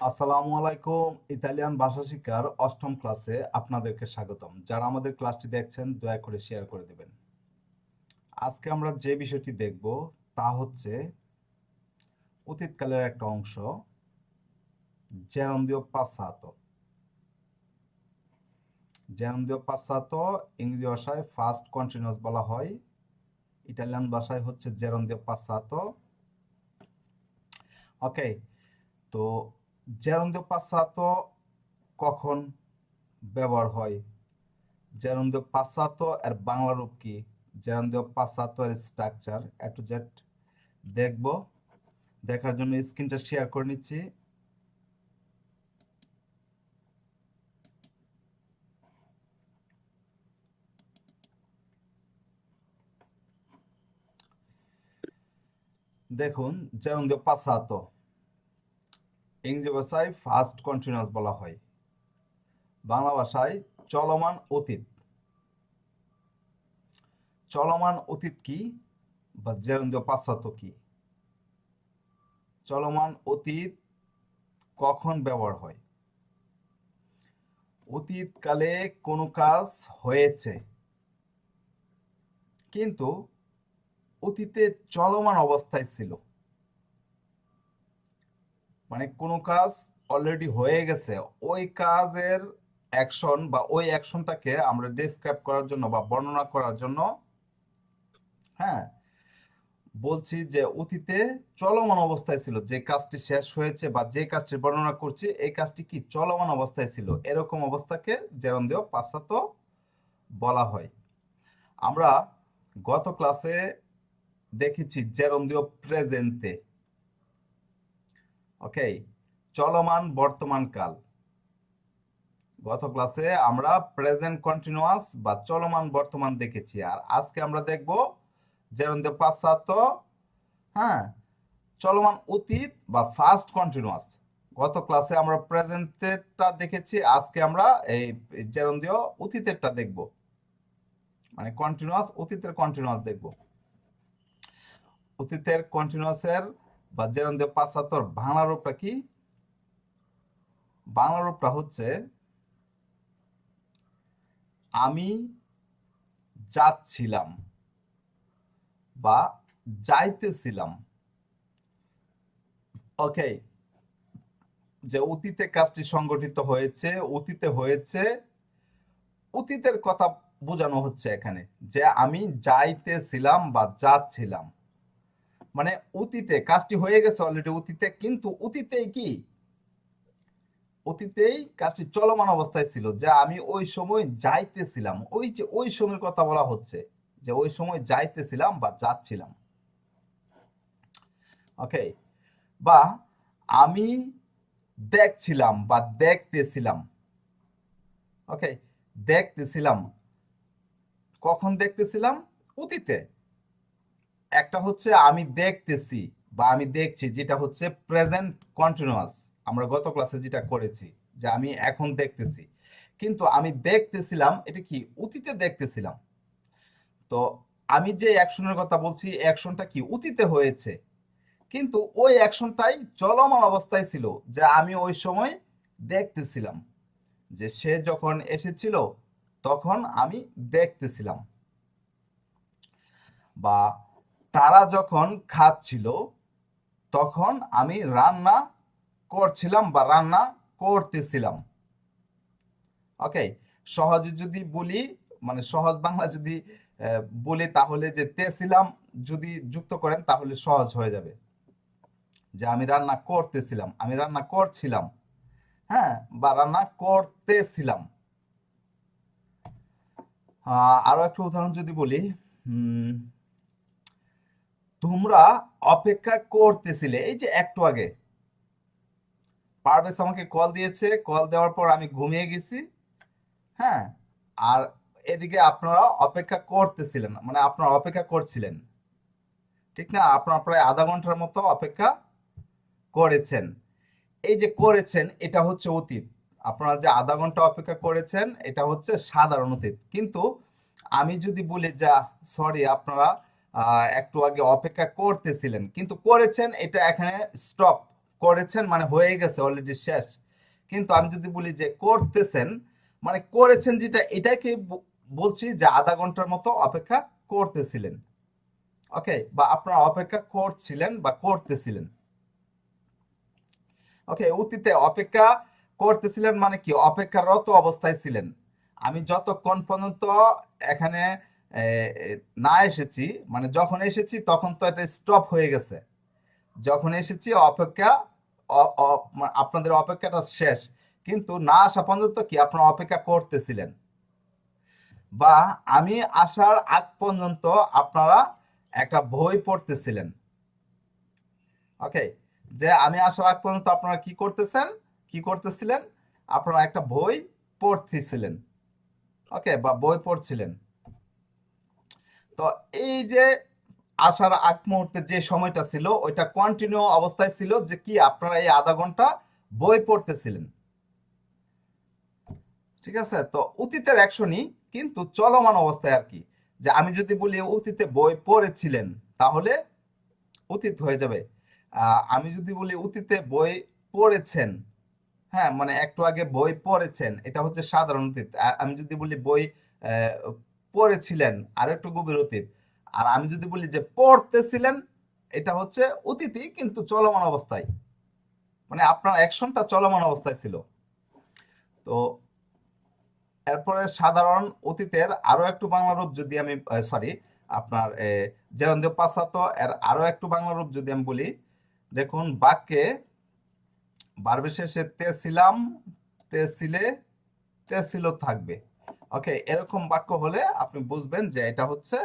আসসালামু আলাইকুম। ইতালিয়ান ভাষা শিক্ষার অষ্টম ক্লাসে আপনাদেরকে স্বাগতম। যারা আমাদের ক্লাসটি দেখছেন দয়া করে শেয়ার করে দেবেন। আজকে আমরা যে বিষয়টি দেখব তা হচ্ছে অতীতকালের একটা অংশ, জেরন্দিও পাসাতো। জেরন্দিও পাসাতো ইংরেজি ভাষায় ফার্স্ট কন্টিনিউয়াস বলা হয়, ইটালিয়ান ভাষায় হচ্ছে জেরন্দিও পাসাতো। ওকে, তো জেরন্দিও পাসাতো কখন ব্যবহার হয়, জেরন্দিও পাসাতো এর বাংলা রূপ কি, জেরন্দিও পাসাতো এর স্ট্রাকচার এ টু জেড দেখব। দেখার জন্য স্ক্রিনটা শেয়ার করে নিচ্ছি। দেখুন, জেরন্দিও পাসাতো ইংরেজি ভাষায় ফার্স্ট কন্টিনিউয়াস বলা হয়, বাংলা ভাষায় চলমান অতীত। চলমান অতীত কি বা জেরন্দিও পাসাতো কি? চলমান অতীত কখন ব্যবহার হয়? অতীতকালে কোনো কাজ হয়েছে কিন্তু অতীতে চলমান অবস্থায় ছিল, মানে কোনো কাজ অলরেডি হয়ে গেছে, ওই কাজের অ্যাকশন বা ওই অ্যাকশনটাকে আমরা ডেসক্রাইব করার জন্য বা বর্ণনা করার জন্য, হ্যাঁ, বলছি যে অতীতে চলমান অবস্থায় ছিল, যে কাজটি শেষ হয়েছে বা যে কাজটি বর্ণনা করছি এই কাজটি কি চলমান অবস্থায় ছিল, এরকম অবস্থাকে জেরন্দিও পাসাতো বলা হয়। আমরা গত ক্লাসে দেখেছি জেরন্দিও প্রেজেন্তে। ওকে, চলমান বর্তমান কাল। গত ক্লাসে আমরা প্রেজেন্ট কন্টিনিউয়াস বা চলমান বর্তমান দেখেছি, আর আজকে আমরা দেখব জেরন্দিও পাসাতো, হ্যাঁ, চলমান অতীত বা ফার্স্ট কন্টিনিউয়াস। গত ক্লাসে আমরা প্রেজেন্টেরটা দেখেছি, আজকে আমরা এই জেরন্দিও অতীতেরটা দেখব, মানে কন্টিনিউয়াস অতীতের কন্টিনিউয়াস দেখব। অতীতের কন্টিনিউয়াসের বা জেরন্দিও পাসাতোর বাংলা রূপটা কি? বাংলা রূপটা হচ্ছে আমি যাচ্ছিলাম বা যাইতেছিলাম। ওকে, যে অতীতে কাজটি সংগঠিত হয়েছে, অতীতে হয়েছে, অতীতের কথা বোঝানো হচ্ছে এখানে, যে আমি যাইতেছিলাম বা যাচ্ছিলাম, মানে অতীতে কাজটি হয়ে গেছে অলরেডি অতীতে, কিন্তু অতীতেই কি, অতীতেই কাজটি চলমান অবস্থায় ছিল, যে আমি ওই সময় যাইতেছিলাম, ওই যে ওই সময়ের কথা বলা হচ্ছে, যে ওই সময় যাইতেছিলাম বা যাচ্ছিলাম। ওকে, বা আমি দেখছিলাম বা দেখতেছিলাম। ওকে, দেখতেছিলাম, কখন দেখতেছিলাম? অতীতে। একটা হচ্ছে আমি দেখতেছি বা আমি দেখছি, যেটা হচ্ছে প্রেজেন্ট কন্টিনিউয়াস, আমরা গত ক্লাসে যেটা করেছি, যে আমি এখন দেখতেছি, কিন্তু আমি দেখতেছিলাম এটা কি অতীতে দেখতেছিলাম। তো আমি যে অ্যাকশনের কথা বলছি, অ্যাকশনটা কি অতীতে হয়েছে, কিন্তু ওই অ্যাকশনটাই চলমান অবস্থায় ছিল, যে আমি ওই সময় দেখতেছিলাম, যে সে যখন এসেছিল তখন আমি দেখতেছিলাম। বা তারা যখন খাচ্ছিল তখন আমি রান্না করছিলাম বা রান্না করতেছিলাম। ওকে, সহজে যদি বলি, মানে সহজ বাংলা যদি বলি, তাহলে যে তেছিলাম যদি যুক্ত করেন তাহলে সহজ হয়ে যাবে, যে আমি রান্না করতেছিলাম, আমি রান্না করছিলাম, হ্যাঁ, বা রান্না করতেছিলাম। আরো একটা উদাহরণ যদি বলি, তোমরা অপেক্ষা করতেছিলে, এই যে একটু আগে পারভেজ আমাকে কল দিয়েছে, কল দেওয়ার পর আমি ঘুমিয়ে গেছি, হ্যাঁ, আর এদিকে আপনারা অপেক্ষা করতেছিলেন, মানে আপনারা অপেক্ষা করছিলেন, ঠিক না? আপনারা প্রায় আধা ঘন্টার মতো অপেক্ষা করেছেন। এই যে করেছেন এটা হচ্ছে অতীত, আপনারা যে আধা ঘন্টা অপেক্ষা করেছেন এটা হচ্ছে সাধারণ অতীত। কিন্তু আমি যদি বলি যা সরি আপনারা একটু আগে অপেক্ষা করতেছিলেন, কিন্তু করেছেন, এটা এখানে স্টপ করেছেন মানে হয়ে গেছে, অলরেডি শেষ। কিন্তু আমি যদি বলি যে করতেছেন, মানে করেছেন যেটা, এটাকে বলছি যে আধা ঘন্টার মতো অপেক্ষা করতেছিলেন। ওকে, বা আপনারা অপেক্ষা করছিলেন বা করতেছিলেন। ওকে, অতীতে অপেক্ষা করতেছিলেন মানে কি, অপেক্ষারত অবস্থায় ছিলেন। আমি যতক্ষণ পর্যন্ত এখানে এ, এ, না এসেছি, মানে যখন এসেছি তখন তো এটা স্টপ হয়ে গেছে। যখন এসেছি অপেক্ষা, আপনাদের অপেক্ষাটা শেষ, কিন্তু না আসা পর্যন্ত কি আপনারা অপেক্ষা করতেছিলেন। বা আমি আসার আগ পর্যন্ত আপনারা একটা বই পড়তেছিলেন। ওকে, যে আমি আসার আগ পর্যন্ত আপনারা কি করতেছিলেন, আপনারা একটা বই পড়তেছিলেন। ওকে, বা বই পড়ছিলেন। তো এই যে আসার আগ মুহূর্তে যে সময়টা ছিল ওইটা কন্টিনিউ অবস্থায় ছিল, যে কি আপনারা এই আধা ঘন্টা বই পড়তেছিলেন। ঠিক আছে, তো অতীতের অ্যাকশনই কিন্তু চলমান অবস্থায় আর কি। যে আমি যদি বলি অতীতে বই পড়েছিলেন, তাহলে অতীত হয়ে যাবে। আমি যদি বলি অতীতে বই পড়েছেন, হ্যাঁ, মানে একটু আগে বই পড়েছেন, এটা হচ্ছে সাধারণ অতীত। আমি যদি বলি বই আহ, পড়েছিলেন, আর একটু গভীর অতীত। আর আমি যদি বলি যে পড়তেছিলেন, এটা হচ্ছে অতীতই কিন্তু চলমান অবস্থায়, মানে আপনার অ্যাকশনটা চলমান অবস্থায় ছিল। তো এরপরে সাধারণ অতীতের আরো একটু বাংলা রূপ যদি আমি, সরি, আপনার জেরন্দ্র পাসাতো এর আরো একটু বাংলা রূপ যদি আমি বলি, দেখুন বাক্যে বারবে শেষে তে ছিলাম, তে ছিলে, তে ছিল থাকবে। ওকে, এরকম বাক্য হলে আপনি বুঝবেন যে এটা হচ্ছে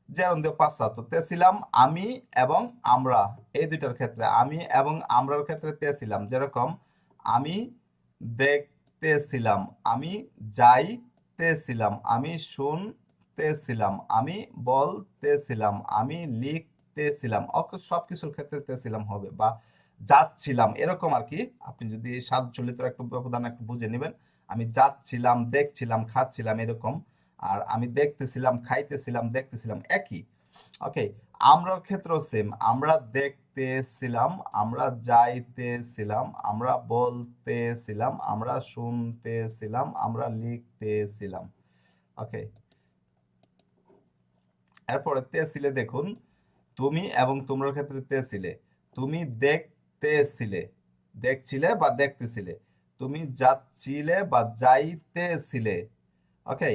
জেরন্দ্র পাসাতো। তে ছিলাম আমি এবং আমরা, এই দুইটার ক্ষেত্রে, আমি এবং আমরার ক্ষেত্রে তে ছিলাম। যেরকম আমি দেখতেছিলাম, আমি যাইতেছিলাম, আমি শুনতেছিলাম, আমি বলতেছিলাম, আমি লিখতেছিলাম। সবকিছুর ক্ষেত্রে তেছিলাম হবে, বা যাচ্ছিলাম, এরকম আর কি। আপনি যদি সাজচলিত একটু ব্যবধান একটু বুঝে নেবেন, আমি যাচ্ছিলাম, দেখছিলাম, খাচ্ছিলাম, এরকম। আর আমি দেখতেছিলাম, খাইতেছিলাম, দেখতেছিলাম, একই। ওকে, আমরার ক্ষেত্রেও সেম। আমরা দেখতেছিলাম, আমরা যাইতেছিলাম, আমরা বলতেছিলাম, আমরা শুনতেছিলাম, আমরা লিখতেছিলাম। ওকে, এরপরে তেছিলে দেখুন, তুমি এবং তোমরার ক্ষেত্রে তেছিলে। তুমি দেখতেছিলে, দেখছিলে বা দেখতেছিলে। তুমি যাচ্ছিলে বা যাইতেছিলে। ওকে,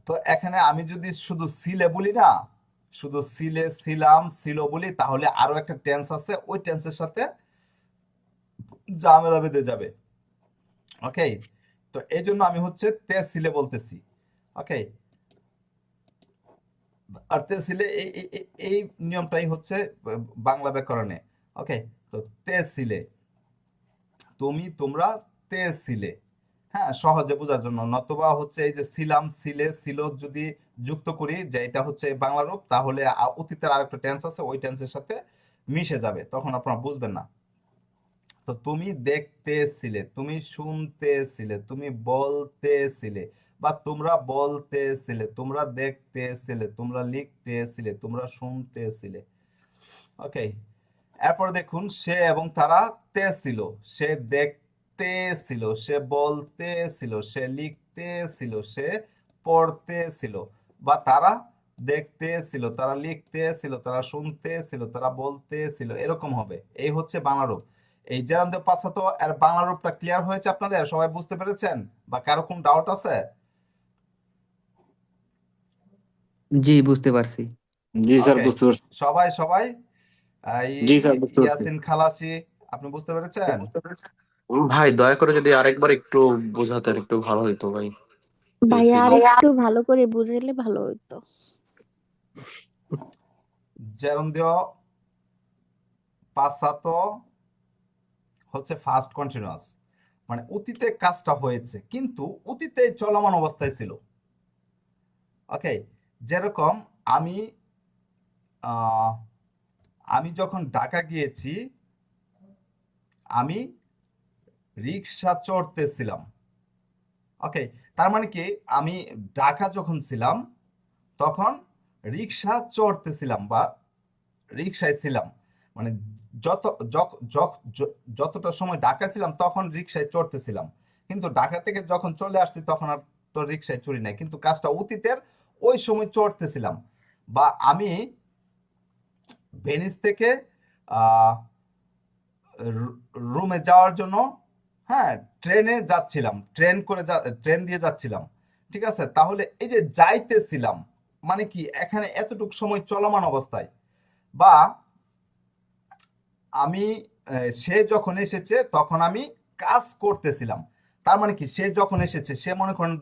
তো এখানে আমি যদি শুধু ছিলে বলি না, শুধু ছিলে, ছিলাম, ছিল বলি, তাহলে আরো একটা টেন্স আছে, ওই টেন্সের সাথে ঝামেলা বেঁধে যাবে। ওকে, তো এই জন্য আমি হচ্ছে তে ছিলে বলতেছি। ওকে, আর তে ছিলে এই নিয়মটাই হচ্ছে বাংলা ব্যাকরণে। ওকে, তো তে ছিলে, তুমি, তোমরা, তে ছিলে। হ্যাঁ, সহজে বোঝার জন্য। নতুবা হচ্ছে এই যে ছিলাম, ছিলে, ছিল যদি যুক্ত করি যে এটা হচ্ছে বাংলা রূপ, তাহলে অতীতের আরেকটা টেন্স আছে, ওই টেন্সের সাথে মিশে যাবে, তখন আপনারা বুঝবেন না। তো তুমি দেখতেছিলে, তুমি শুনতেছিলে, তুমি বলতেছিলে, বা তোমরা বলতেছিলে, তোমরা দেখতেছিলে, তোমরা লিখতেছিলে, তোমরা শুনতেছিলে। ওকে, এরপর দেখুন সে এবং তারা তে ছিল। সে দেখতে ছিল, সে বলতে ছিল, সে লিখতে ছিল, সে পড়তে ছিল। বা তারা দেখতে ছিল, তারা লিখতে ছিল, তারা শুনতে ছিল, তারা বলতে ছিল, এরকম হবে। এই হচ্ছে বাংলা রূপ। এই জেরান্দ পাসাতো এর বাংলা রূপটা ক্লিয়ার হয়েছে আপনাদের? সবাই বুঝতে পেরেছেন, বা কারো কোন ডাউট আছে? জি, বুঝতে পারছি। জি স্যার, ওকে, বুঝতে পারছি। সবাই সবাই জি স্যার, বুঝতে পারছি। ইয়াসিন খালাসি, আপনি বুঝতে পেরেছেন? ভাই দয়া করে যদি আরেকবার একটু বোঝাতেন, একটু ভালো হতো ভাই। ভাইয়া আর একটু ভালো করে বুঝাইলে ভালো হতো। জেরন্দ্র পাসাতো হচ্ছে ফার্স্ট কন্টিনিউয়াস, মানে অতীতে কাজটা হয়েছে কিন্তু অতীতে চলমান অবস্থায় ছিল। ওকে, যেরকম আমি আহ, আমি যখন ঢাকা গিয়েছি, আমি রিক্সা চড়তেছিলাম। ওকে, তার মানে কি, আমি ঢাকা যখন ছিলাম তখন রিক্সা চড়তেছিলাম বা রিক্সায় ছিলাম। মানে যত যতটা সময় ঢাকায় ছিলাম তখন রিক্সায় চড়তেছিলাম, কিন্তু ঢাকা থেকে যখন চলে আসছি তখন আর তো রিক্সায় চড়ি নাই, কিন্তু কাজটা অতীতের, ওই সময় চড়তেছিলাম। বা আমি ভেনিস থেকে আহ রুমে যাওয়ার জন্য, হ্যাঁ, ট্রেনে যাচ্ছিলাম, ট্রেন দিয়ে যাচ্ছিলাম, ঠিক আছে? তাহলে এই যে যাইতেছিলাম মানে কি, এখানে এতটুকু সময় চলমান অবস্থায়, বা আমি সে যখন এসেছে তখন আমি কাজ করতেছিলাম। তার মানে কি, সে যখন এসেছে, সে মনে করেন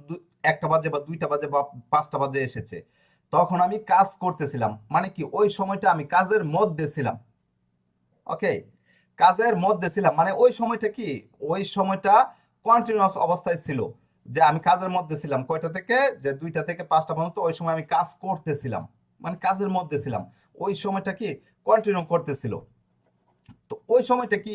1টা বাজে বা 2টা বাজে বা 5টা বাজে এসেছে, তখন আমি কাজ করতেছিলাম, মানে কি ওই সময়টা আমি কাজের মধ্যে ছিলাম। ওকে, কাজের মধ্যে ছিলাম মানে ওই সময়টা কি, ওই সময়টা কন্টিনিউয়াস অবস্থায় ছিল, যে আমি কাজের মধ্যে ছিলাম কয়টা থেকে, যে 2টা থেকে 5টা পর্যন্ত, ওই সময় আমি কাজ করতেছিলাম, মানে কাজের মধ্যে ছিলাম, ওই সময়টা কি কন্টিনিউ করতেছিল। তো ওই সময়টা কি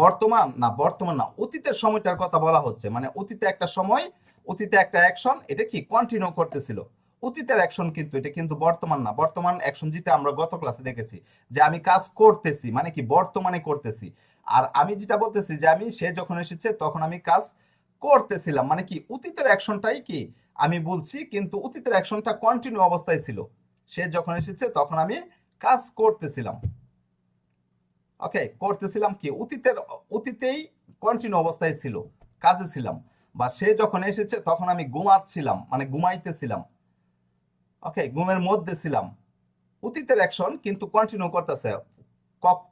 বর্তমান না, বর্তমান না, অতীতের সময়টার কথা বলা হচ্ছে, মানে অতীতে একটা সময়, অতীতে একটা অ্যাকশন, এটা কি কন্টিনিউ করতেছিল, অতীতের অ্যাকশন, কিন্তু এটা কিন্তু বর্তমান না। বর্তমান অ্যাকশন যেটা আমরা গত ক্লাসে দেখেছি, যে আমি কাজ করতেছি মানে কি বর্তমানে করতেছি। আর আমি যেটা বলতেছি যে আমি, সে যখন এসেছে তখন আমি কাজ করতেছিলাম, মানে কি অতীতের অ্যাকশনটাই কি আমি বলছি, কিন্তু অতীতের অ্যাকশনটা কন্টিনিউ অবস্থায় ছিল, সে যখন এসেছে তখন আমি কাজ করতেছিলাম। ওকে, করতেছিলাম কি অতীতেই কন্টিনিউ অবস্থায় ছিল, কাজে ছিলাম। বা সে যখন এসেছে তখন আমি ঘুমাচ্ছিলাম, মানে ঘুমাইতেছিলাম। ওকে, ঘুমের মধ্যে ছিলাম, অতীতের অ্যাকশন কিন্তু কন্টিনিউ করতেছে।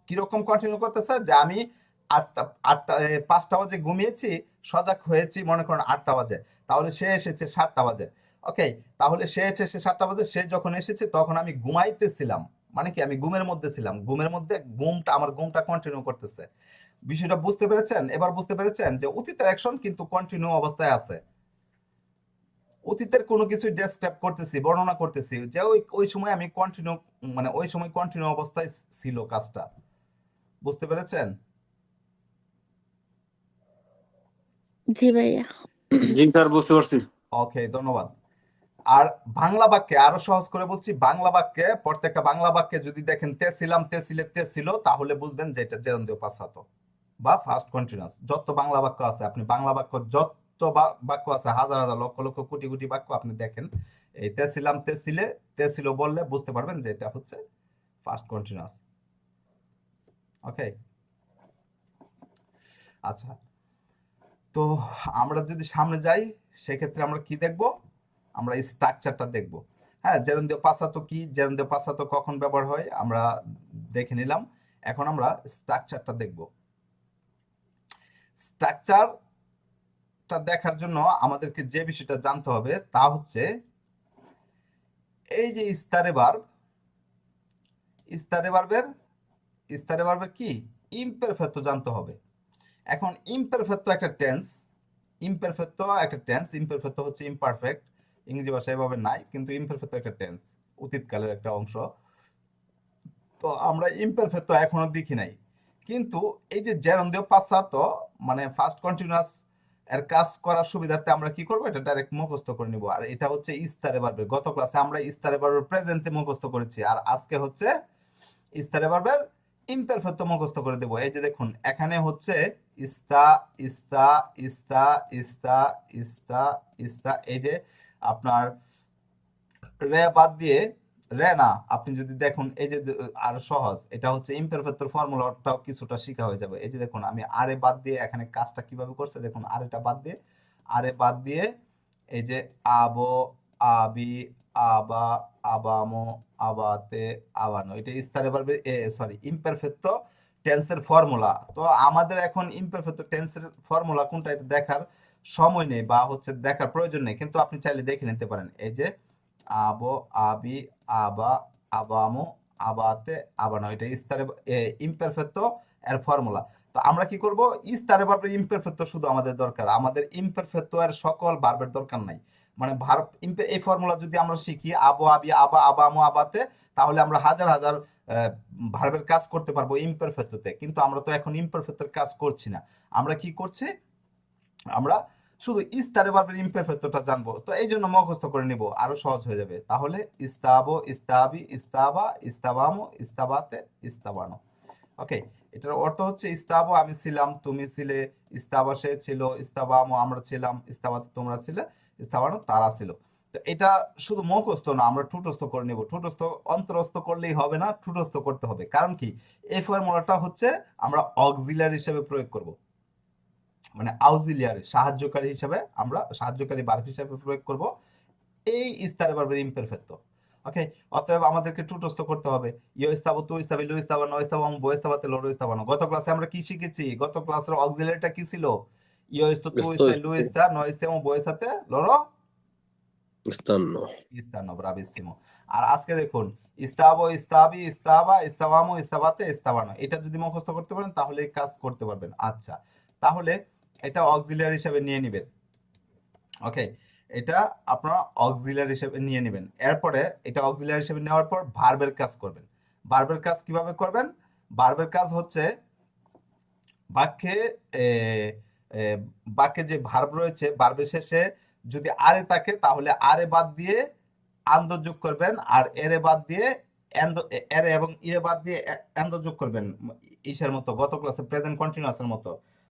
কিরকম কন্টিনিউ করতেছে, যে আমি আটটা আটটা 5টা বাজে ঘুমিয়েছি, সজাগ হয়েছি মনে করেন 8টা বাজে, তাহলে সে এসেছে 7টা বাজে। ওকে, তাহলে সে এসেছে 7টা বাজে, সে যখন এসেছে তখন আমি ঘুমাইতেছিলাম, মানে কি আমি ঘুমের মধ্যে ছিলাম, ঘুমের মধ্যে আমার ঘুমটা কন্টিনিউ করতেছে। বিষয়টা বুঝতে পেরেছেন? এবার বুঝতে পেরেছেন যে অতীতের অ্যাকশন কিন্তু কন্টিনিউ অবস্থায় আছে, অতীতের কোনো কিছু ডেসক্রাইব করতেছি, বর্ণনা করতেছি, যে ওই ওই সময় আমি কন্টিনিউ, মানে ওই সময় কন্টিনিউ অবস্থায় ছিল কাজটা। বুঝতে পেরেছেন? জি ভাইয়া। জি স্যার, বুঝতে পারছি। ওকে, ধন্যবাদ। আর বাংলা বাক্যে আরো সহজ করে বলছি, বাংলা বাক্যে, প্রত্যেকটা বাংলা বাক্যে যদি দেখেন তে ছিলাম, তে ছিলে, তে ছিল, তাহলে বুঝবেন যে এটা জেরন্দ্রীয় পাসাতো বা ফার্স্ট কন্টিনিউয়াস। যত বাংলা বাক্য আছে, আপনি বাংলা বাক্য যত বাক্য আছে, হাজার হাজার লক্ষ লক্ষ কোটি কোটি বাক্য আপনি দেখেন, এই তে ছিলাম, তে ছিলে, তে ছিল বললে বুঝতে পারবেন যে এটা হচ্ছে ফার্স্ট কন্টিনিউয়াস। ওকে, আচ্ছা, তো আমরা যদি সামনে যাই, সেক্ষেত্রে আমরা কি দেখব? আমরা স্ট্রাকচারটা দেখব। হ্যাঁ, জেরন্দ্রীয় পাসাতো কি, জেরন্দ্রীয় পাসাতো কখন ব্যবহার হয় আমরা দেখে নিলাম। এখন আমরা স্ট্রাকচারটা দেখব। স্ট্রাকচারটা দেখার জন্য আমাদেরকে যে বিষয়টা জানতে হবে তা হচ্ছে, এই যে ইস্তারে ভার্ব, ইস্তারে ভার্বের কি ইমপারফেক্ট জানতে হবে। এখন ইমপারফেক্ট একটা টেন্স, ইমপারফেক্ট হচ্ছে ইমপারফেক্ট, ইংরেজি ভাষায় এভাবে নাই, কিন্তু ইমপারফেক্ট একটা টেন্স, অতীতকালের একটা অংশ। তো আমরা ইমপারফেক্ট এখনো দেখি নাই, কিন্তু এই যে জেরন্দ্রীয় পাসাতো মানে ফার্স্ট কন্টিনিউয়াস এর কাজ করার সুবিধার্থে আমরা কি করব, এটা ডাইরেক্ট মুখস্থ করে নিব। আর এটা হচ্ছে ইস্তারে ভার্বের, গত ক্লাসে আমরা ইস্তারে ভার্বের প্রেজেন্টে মুখস্থ করেছি, আর আজকে হচ্ছে ইস্তারে ভার্বের ইমপারফেক্ট মুখস্থ করে দেব। এই যে দেখুন, এখানে হচ্ছে ইস্তা, ইস্তা, ইস্তা, ইস্তা, ইস্তা, ইস্তা, এই যে আপনার রে বাদ দিয়ে, রে না, আপনি যদি দেখুন এই যে আর সহজ, এটা হচ্ছে ইমপারফেক্টর ফর্মুলাটাও কিছুটা শিখা হয়ে যাবে। এই যে দেখুন, আমি আরে বাদ দিয়ে এখানে কাজটা কিভাবে করছে দেখুন, আরেটা বাদ দিয়ে, আরে বাদ দিয়ে, এই যে আবো, আবি, আবা, আবামো, আবাতে, আবানো, এটা ইস্তারে ভার্বের সরি ইমপারফেক্ট টেন্সের ফর্মুলা। তো আমাদের এখন ইমপারফেক্ট টেন্সের ফর্মুলা কোনটা এটা দেখার সময় নেই, বা হচ্ছে দেখার প্রয়োজন নেই, কিন্তু আপনি চাইলে দেখে নিতে পারেন। এই যে আবো, আবি, আবা, আবামো, আবাতে, আবানো, এটা ইস্তারে ইমপারফেক্ট এর ফর্মুলা। তো আমরা কি করব, ইস্তারে ভার্বের ইমপারফেক্ট শুধু আমাদের দরকার, আমাদের ইমপারফেক্ট এর সকল ভার্বের দরকার নাই। মানে ভার্ব এই ফর্মুলা যদি আমরা শিখি, আবো, আবি, আবা, আবামো, আবাতে, তাহলে আমরা হাজার হাজার ভার্বের কাজ করতে পারবো ইমপারফেক্টতে। কিন্তু আমরা তো এখন ইমপারফেক্টের কাজ করছি না, আমরা কি করছি, আমরা শুধু ইস্তারে ভার্বের ইমপারফেক্টটা জানবো। তো এই জন্য মুখস্থ করে নিব, আরো সহজ হয়ে যাবে। তাহলে ইস্তাবো, ইস্তাবি, ইস্তাবা, ইস্তাবামো, ইস্তাবাতে, ইস্তাবানো। ওকে, এটার অর্থ হচ্ছে ইস্তাবো আমি ছিলাম, তুমি ছিলে, ইস্তাবা সে ছিল, ইস্তাবামো আমরা ছিলাম, ইস্তাবাত তোমরা ছিলে, ইস্তাবানো তারা ছিল। তো এটা শুধু মুখস্থ না, আমরা ঠুটস্থ করে নেব। ঠুটস্থ অন্তরস্থ করলেই হবে না, ঠুটস্থ করতে হবে। কারণ কি, এই ফর্মুলাটা হচ্ছে আমরা অক্সিলারি হিসেবে প্রয়োগ করব, মানে আউজিলিয়ারি সাহায্যকারী হিসেবে, আমরা সাহায্যকারী ভার্ব হিসেবে প্রয়োগ করব এই ইস্তারে ভার্বের ইমপারফেক্টো। ওকে, অতএব আমাদেরকে টুটস্থ করতে হবে। ইয়ো ইস্তাবো, তু ইস্তাবি, লু ইস্তাবা, নো ইস্তাবাম, বো ইস্তাবাতে, লরো ইস্তাবানো। গত ক্লাসে আমরা কি শিখেছি? গত ক্লাসের অক্সিলারিটা কি ছিল? ইয়ো ইস্তো, তু Esto ইস্তা, es লু ইস্তা, নো ইস্তামো, বো ইস্তাতে, লরো estando. ইস্তানো, ব্রাভিসিমো। আর আজকে দেখুন, ইস্তাবো, ইস্তাবি, ইস্তাবা, ইস্তাবামো, ইস্তাবাতে, ইস্তাবানো। এটা যদি মুখস্থ করতে পারেন তাহলে এই কাজ করতে পারবেন। আচ্ছা, তাহলে এটা অক্সিলারি হিসেবে নিয়ে নিবেন। ওকে, এটা আপনারা অক্সিলারি হিসেবে নিয়ে নেবেন। এরপরে এটা অক্সিলারি হিসেবে নেওয়ার পর ভার্বের কাজ করবেন। ভার্বের কাজ কিভাবে করবেন? ভার্বের কাজ হচ্ছে বাক্যে এ, এ, বাক্যে যে ভার্ব রয়েছে, ভার্বের শেষে যদি আরে থাকে তাহলে আরে বাদ দিয়ে আন্দ যোগ করবেন, আর এরে বাদ দিয়ে এরে এবং ইরে বাদ দিয়ে এন্দ যোগ করবেন। ইসের মতো, গত ক্লাসে প্রেজেন্ট কন্টিনিউয়াসের মতো।